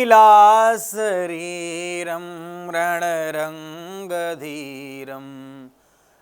नीलाशरीरं रणरङ्गधीरं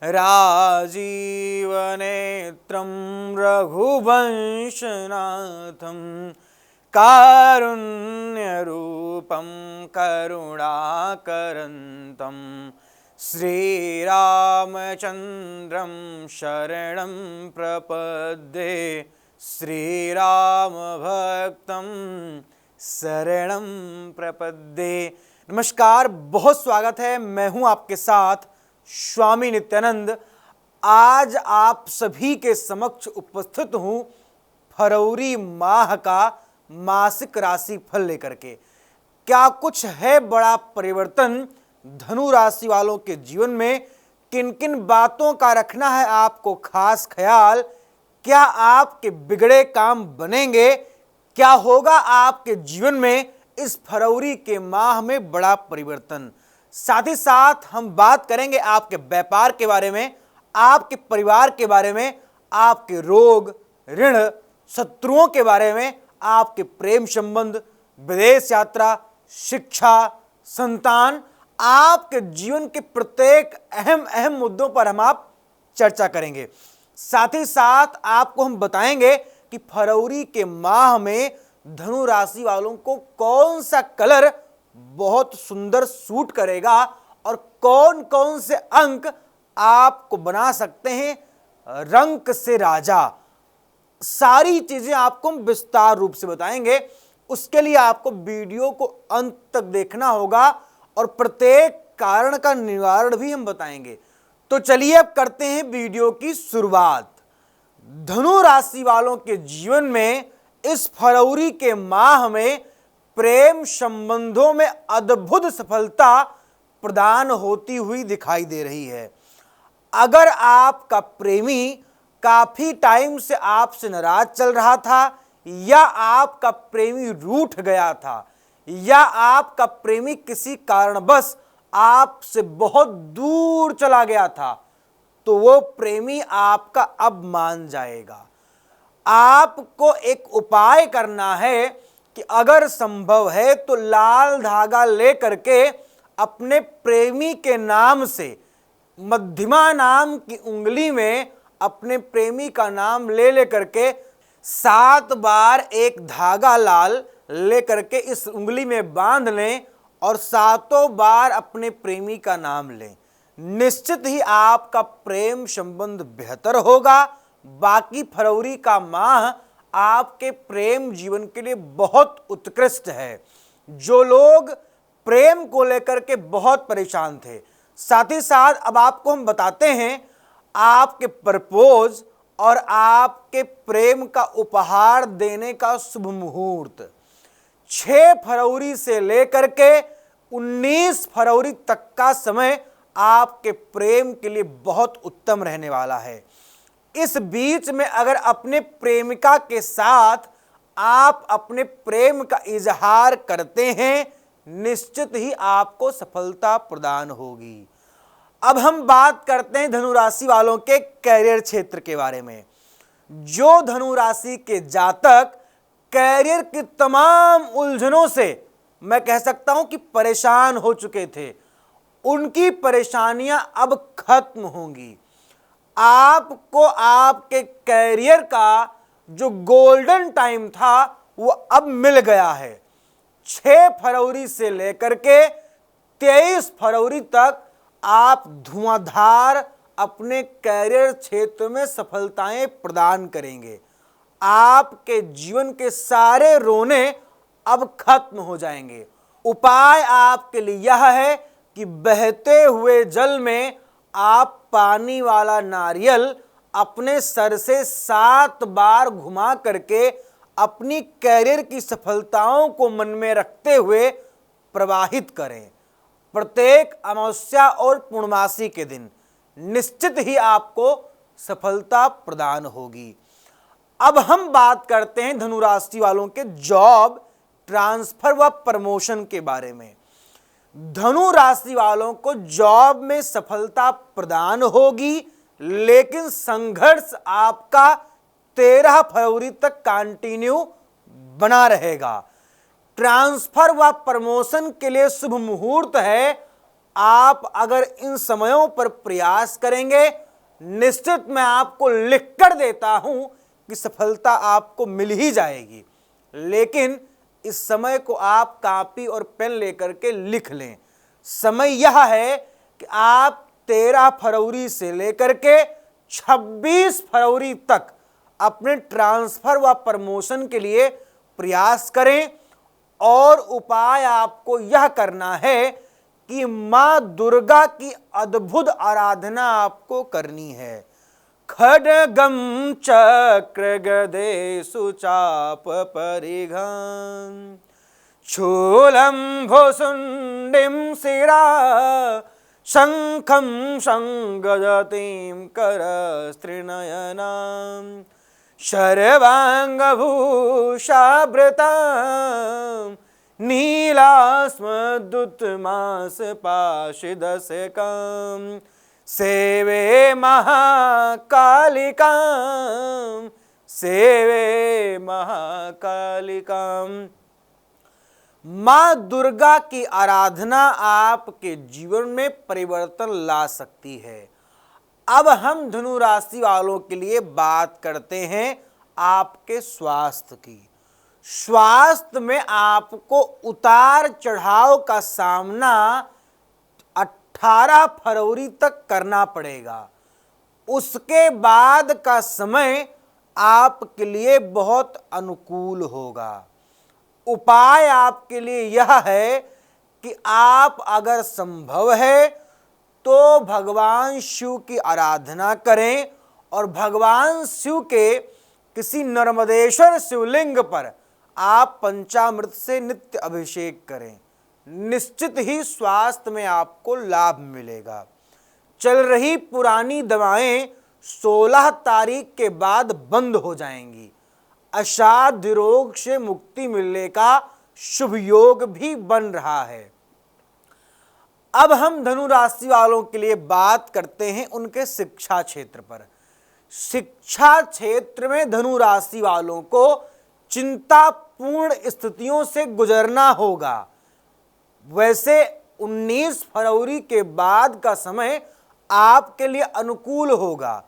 राजीवनेत्रं रघुवंशनाथं कारुण्यरूपं करुणाकरन्तं श्रीरामचन्द्रं शरणं प्रपद्ये श्रीरामभक्तं शरणं प्रपद्ये। नमस्कार, बहुत स्वागत है। मैं हूं आपके साथ स्वामी नित्यानंद। आज आप सभी के समक्ष उपस्थित हूं फरवरी माह का मासिक राशि फल लेकर के। क्या कुछ है बड़ा परिवर्तन धनु राशि वालों के जीवन में? किन किन बातों का रखना है आपको खास ख्याल? क्या आपके बिगड़े काम बनेंगे? क्या होगा आपके जीवन में इस फरवरी के माह में बड़ा परिवर्तन? साथ ही साथ हम बात करेंगे आपके व्यापार के बारे में, आपके परिवार के बारे में, आपके रोग, ऋण, शत्रुओं के बारे में, आपके प्रेम संबंध, विदेश यात्रा, शिक्षा, संतान, आपके जीवन के प्रत्येक अहम मुद्दों पर हम आप चर्चा करेंगे। साथ ही साथ आपको हम बताएंगे कि फरवरी के माह में धनु राशि वालों को कौन सा कलर बहुत सुंदर सूट करेगा और कौन कौन से अंक आपको बना सकते हैं रंक से राजा। सारी चीजें आपको हम विस्तार रूप से बताएंगे। उसके लिए आपको वीडियो को अंत तक देखना होगा और प्रत्येक कारण का निवारण भी हम बताएंगे। तो चलिए अब करते हैं वीडियो की शुरुआत। धनु राशि वालों के जीवन में इस फरवरी के माह में प्रेम संबंधों में अद्भुत सफलता प्रदान होती हुई दिखाई दे रही है। अगर आपका प्रेमी काफी टाइम से आपसे नाराज चल रहा था, या आपका प्रेमी रूठ गया था, या आपका प्रेमी किसी कारणवश आपसे बहुत दूर चला गया था, तो वो प्रेमी आपका अब मान जाएगा। आपको एक उपाय करना है कि अगर संभव है तो लाल धागा लेकर के अपने प्रेमी के नाम से मध्यमा नाम की उंगली में अपने प्रेमी का नाम ले करके 7 बार एक धागा लाल लेकर के इस उंगली में बांध लें और 7 बार अपने प्रेमी का नाम लें। निश्चित ही आपका प्रेम संबंध बेहतर होगा। बाकी फरवरी का माह आपके प्रेम जीवन के लिए बहुत उत्कृष्ट है। जो लोग प्रेम को लेकर के बहुत परेशान थे, साथ ही साथ अब आपको हम बताते हैं आपके प्रपोज और आपके प्रेम का उपहार देने का शुभ मुहूर्त 6 फरवरी से लेकर के 19 फरवरी तक का समय आपके प्रेम के लिए बहुत उत्तम रहने वाला है। इस बीच में अगर अपने प्रेमिका के साथ आप अपने प्रेम का इजहार करते हैं, निश्चित ही आपको सफलता प्रदान होगी। अब हम बात करते हैं धनु राशि वालों के कैरियर क्षेत्र के बारे में। जो धनु राशि के जातक कैरियर की तमाम उलझनों से मैं कह सकता हूं कि परेशान हो चुके थे, उनकी परेशानियां अब खत्म होंगी। आपको आपके कैरियर का जो गोल्डन टाइम था वो अब मिल गया है। 6 फरवरी से लेकर के 23 फरवरी तक आप धुआंधार अपने कैरियर क्षेत्र में सफलताएं प्रदान करेंगे। आपके जीवन के सारे रोने अब खत्म हो जाएंगे। उपाय आपके लिए यह है कि बहते हुए जल में आप पानी वाला नारियल अपने सर से 7 बार घुमा करके अपनी कैरियर की सफलताओं को मन में रखते हुए प्रवाहित करें। प्रत्येक अमावस्या और पूर्णमासी के दिन निश्चित ही आपको सफलता प्रदान होगी। अब हम बात करते हैं धनु राशि वालों के जॉब, ट्रांसफर व प्रमोशन के बारे में। धनु राशि वालों को जॉब में सफलता प्रदान होगी, लेकिन संघर्ष आपका 13 फरवरी तक कंटिन्यू बना रहेगा। ट्रांसफर व प्रमोशन के लिए शुभ मुहूर्त है। आप अगर इन समयों पर प्रयास करेंगे, निश्चित मैं आपको लिख कर देता हूं कि सफलता आपको मिल ही जाएगी। लेकिन इस समय को आप कॉपी और पेन लेकर के लिख लें। समय यह है कि आप 13 फरवरी से लेकर के 26 फरवरी तक अपने ट्रांसफर व प्रमोशन के लिए प्रयास करें। और उपाय आपको यह करना है कि मां दुर्गा की अद्भुत आराधना आपको करनी है। खड्गम चक्र गदे सुचाप परिघं शूलं भुसुंडिं शिरा शंखं संगजतीं करस्त्रिनयनां शर्वांगभूषावृतां नीलास्मदुत्तमासपाशिदशकं सेवे महाकालिकां सेवे महाकालिकां। मां दुर्गा की आराधना आपके जीवन में परिवर्तन ला सकती है। अब हम धनु राशि वालों के लिए बात करते हैं आपके स्वास्थ्य की। स्वास्थ्य में आपको उतार चढ़ाव का सामना 18 फरवरी तक करना पड़ेगा। उसके बाद का समय आपके लिए बहुत अनुकूल होगा। उपाय आपके लिए यह है कि आप अगर संभव है तो भगवान शिव की आराधना करें और भगवान शिव के किसी नर्मदेश्वर शिवलिंग पर आप पंचामृत से नित्य अभिषेक करें। निश्चित ही स्वास्थ्य में आपको लाभ मिलेगा। चल रही पुरानी दवाएं 16 तारीख के बाद बंद हो जाएंगी। असाध्य रोग से मुक्ति मिलने का शुभ योग भी बन रहा है। अब हम धनु राशि वालों के लिए बात करते हैं उनके शिक्षा क्षेत्र पर। शिक्षा क्षेत्र में धनु राशि वालों को चिंतापूर्ण स्थितियों से गुजरना होगा। वैसे 19 फरवरी के बाद का समय आपके लिए अनुकूल होगा,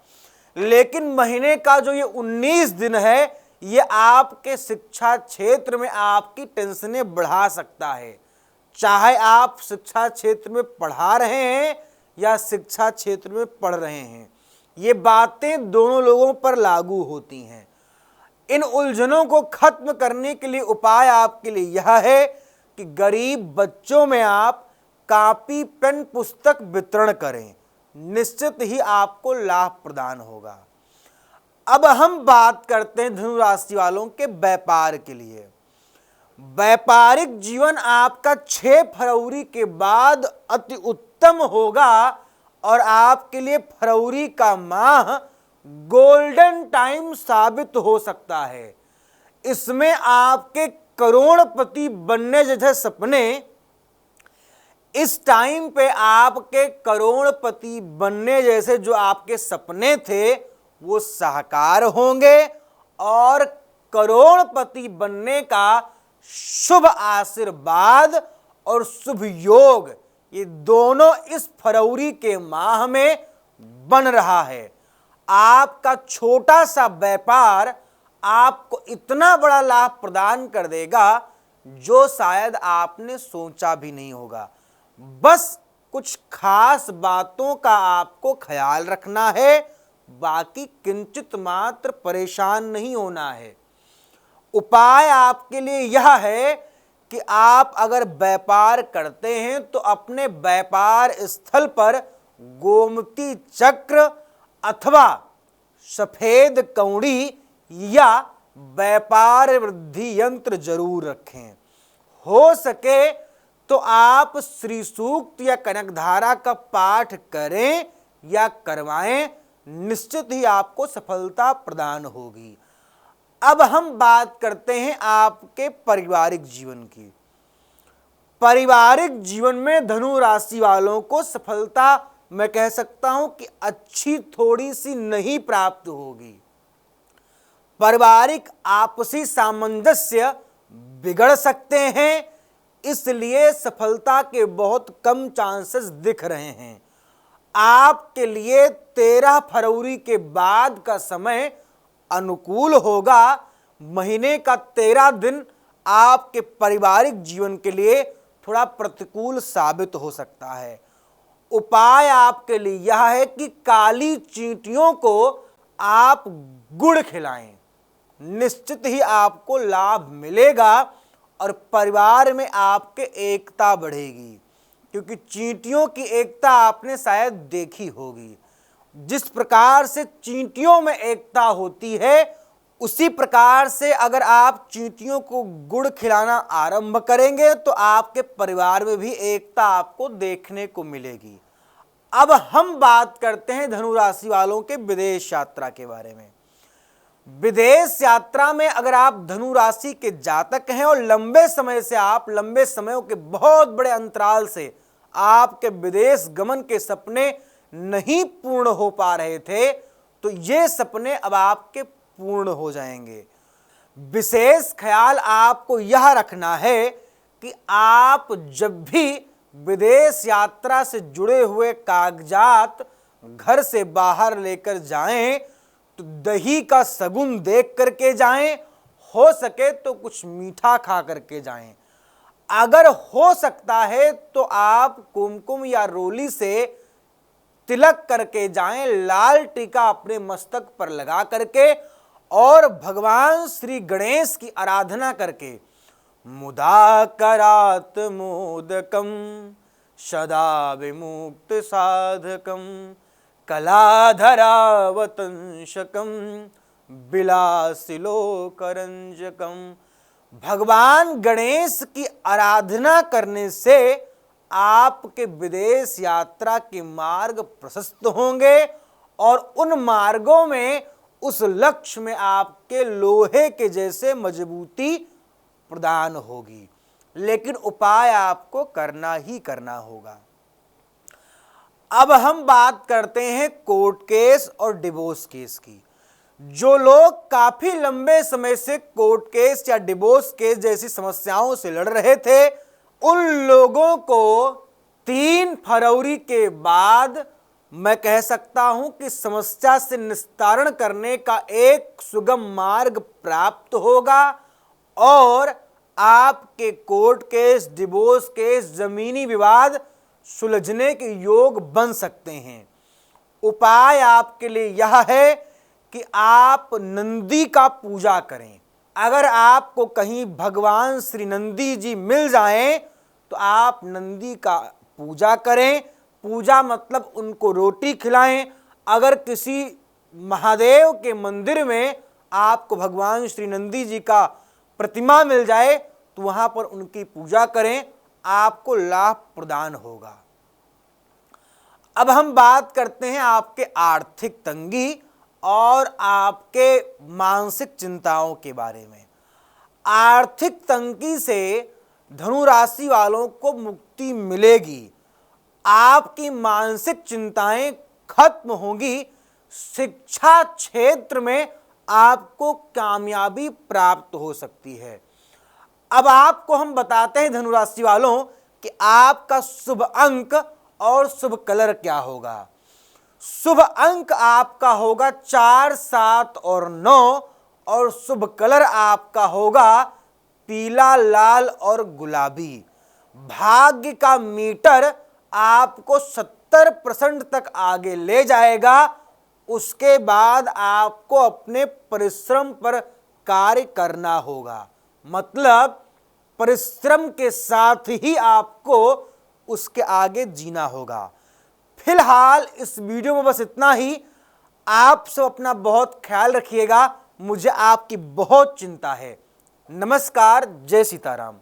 लेकिन महीने का जो ये 19 दिन है ये आपके शिक्षा क्षेत्र में आपकी टेंशनें बढ़ा सकता है। चाहे आप शिक्षा क्षेत्र में पढ़ा रहे हैं या शिक्षा क्षेत्र में पढ़ रहे हैं, ये बातें दोनों लोगों पर लागू होती हैं। इन उलझनों को खत्म करने के लिए उपाय आपके लिए यह है कि गरीब बच्चों में आप कॉपी पेन पुस्तक वितरण करें। निश्चित ही आपको लाभ प्रदान होगा। अब हम बात करते हैं धनु राशि वालों के व्यापार के लिए। व्यापारिक जीवन आपका 6 फरवरी के बाद अति उत्तम होगा और आपके लिए फरवरी का माह गोल्डन टाइम साबित हो सकता है। इसमें आपके करोड़पति बनने जैसे सपने, इस टाइम पे आपके करोड़पति बनने जैसे जो आपके सपने थे वो साकार होंगे और करोड़पति बनने का शुभ आशीर्वाद और शुभ योग ये दोनों इस फरवरी के माह में बन रहा है। आपका छोटा सा व्यापार आपको इतना बड़ा लाभ प्रदान कर देगा जो शायद आपने सोचा भी नहीं होगा। बस कुछ खास बातों का आपको ख्याल रखना है, बाकी किंचित मात्र परेशान नहीं होना है। उपाय आपके लिए यह है कि आप अगर व्यापार करते हैं तो अपने व्यापार स्थल पर गोमती चक्र अथवा सफेद कौड़ी या व्यापार वृद्धि यंत्र जरूर रखें। हो सके तो आप श्री सूक्त या कनकधारा का पाठ करें या करवाएं, निश्चित ही आपको सफलता प्रदान होगी। अब हम बात करते हैं आपके पारिवारिक जीवन की। पारिवारिक जीवन में धनु राशि वालों को सफलता मैं कह सकता हूं कि अच्छी थोड़ी सी नहीं प्राप्त होगी। पारिवारिक आपसी सामंजस्य बिगड़ सकते हैं, इसलिए सफलता के बहुत कम चांसेस दिख रहे हैं। आपके लिए 13 फरवरी के बाद का समय अनुकूल होगा। महीने का 13 दिन आपके पारिवारिक जीवन के लिए थोड़ा प्रतिकूल साबित हो सकता है। उपाय आपके लिए यह है कि काली चींटियों को आप गुड़ खिलाएं, निश्चित ही आपको लाभ मिलेगा और परिवार में आपके एकता बढ़ेगी, क्योंकि चींटियों की एकता आपने शायद देखी होगी। जिस प्रकार से चींटियों में एकता होती है, उसी प्रकार से अगर आप चींटियों को गुड़ खिलाना आरंभ करेंगे तो आपके परिवार में भी एकता आपको देखने को मिलेगी। अब हम बात करते हैं धनु राशि वालों के विदेश यात्रा के बारे में। विदेश यात्रा में अगर आप धनु राशि के जातक हैं और लंबे समयों के बहुत बड़े अंतराल से आपके विदेश गमन के सपने नहीं पूर्ण हो पा रहे थे, तो ये सपने अब आपके पूर्ण हो जाएंगे। विशेष ख्याल आपको यह रखना है कि आप जब भी विदेश यात्रा से जुड़े हुए कागजात घर से बाहर लेकर जाएं तो दही का सगुन देख करके जाएं, हो सके तो कुछ मीठा खा करके जाएं। अगर हो सकता है तो आप कुमकुम या रोली से तिलक करके जाएं, लाल टीका अपने मस्तक पर लगा करके और भगवान श्री गणेश की आराधना करके मुदा करात मोदकम सदा विमुक्त साधकम कलाधरावतंशकम बिलासिलोकरंजकम। भगवान गणेश की आराधना करने से आपके विदेश यात्रा के मार्ग प्रशस्त होंगे और उन मार्गों में उस लक्ष्य में आपके लोहे के जैसे मजबूती प्रदान होगी। लेकिन उपाय आपको करना ही करना होगा। अब हम बात करते हैं कोर्ट केस और डिवोर्स केस की। जो लोग काफी लंबे समय से कोर्ट केस या डिवोर्स केस जैसी समस्याओं से लड़ रहे थे, उन लोगों को 3 फरवरी के बाद मैं कह सकता हूं कि समस्या से निस्तारण करने का एक सुगम मार्ग प्राप्त होगा और आपके कोर्ट केस, डिवोर्स केस, जमीनी विवाद सुलझने के योग बन सकते हैं। उपाय आपके लिए यह है कि आप नंदी का पूजा करें। अगर आपको कहीं भगवान श्री नंदी जी मिल जाएं तो आप नंदी का पूजा करें। पूजा मतलब उनको रोटी खिलाएं। अगर किसी महादेव के मंदिर में आपको भगवान श्री नंदी जी का प्रतिमा मिल जाए तो वहां पर उनकी पूजा करें, आपको लाभ प्रदान होगा। अब हम बात करते हैं आपके आर्थिक तंगी और आपके मानसिक चिंताओं के बारे में। आर्थिक तंगी से धनु राशि वालों को मुक्ति मिलेगी। आपकी मानसिक चिंताएं खत्म होंगी। शिक्षा क्षेत्र में आपको कामयाबी प्राप्त हो सकती है। अब आपको हम बताते हैं धनु राशि वालों कि आपका शुभ अंक और शुभ कलर क्या होगा। शुभ अंक आपका होगा 4, 7 और 9 और शुभ कलर आपका होगा पीला, लाल और गुलाबी। भाग्य का मीटर आपको 70% तक आगे ले जाएगा। उसके बाद आपको अपने परिश्रम पर कार्य करना होगा, मतलब परिश्रम के साथ ही आपको उसके आगे जीना होगा। फिलहाल इस वीडियो में बस इतना ही। आप सब अपना बहुत ख्याल रखिएगा। मुझे आपकी बहुत चिंता है। नमस्कार, जय सीताराम।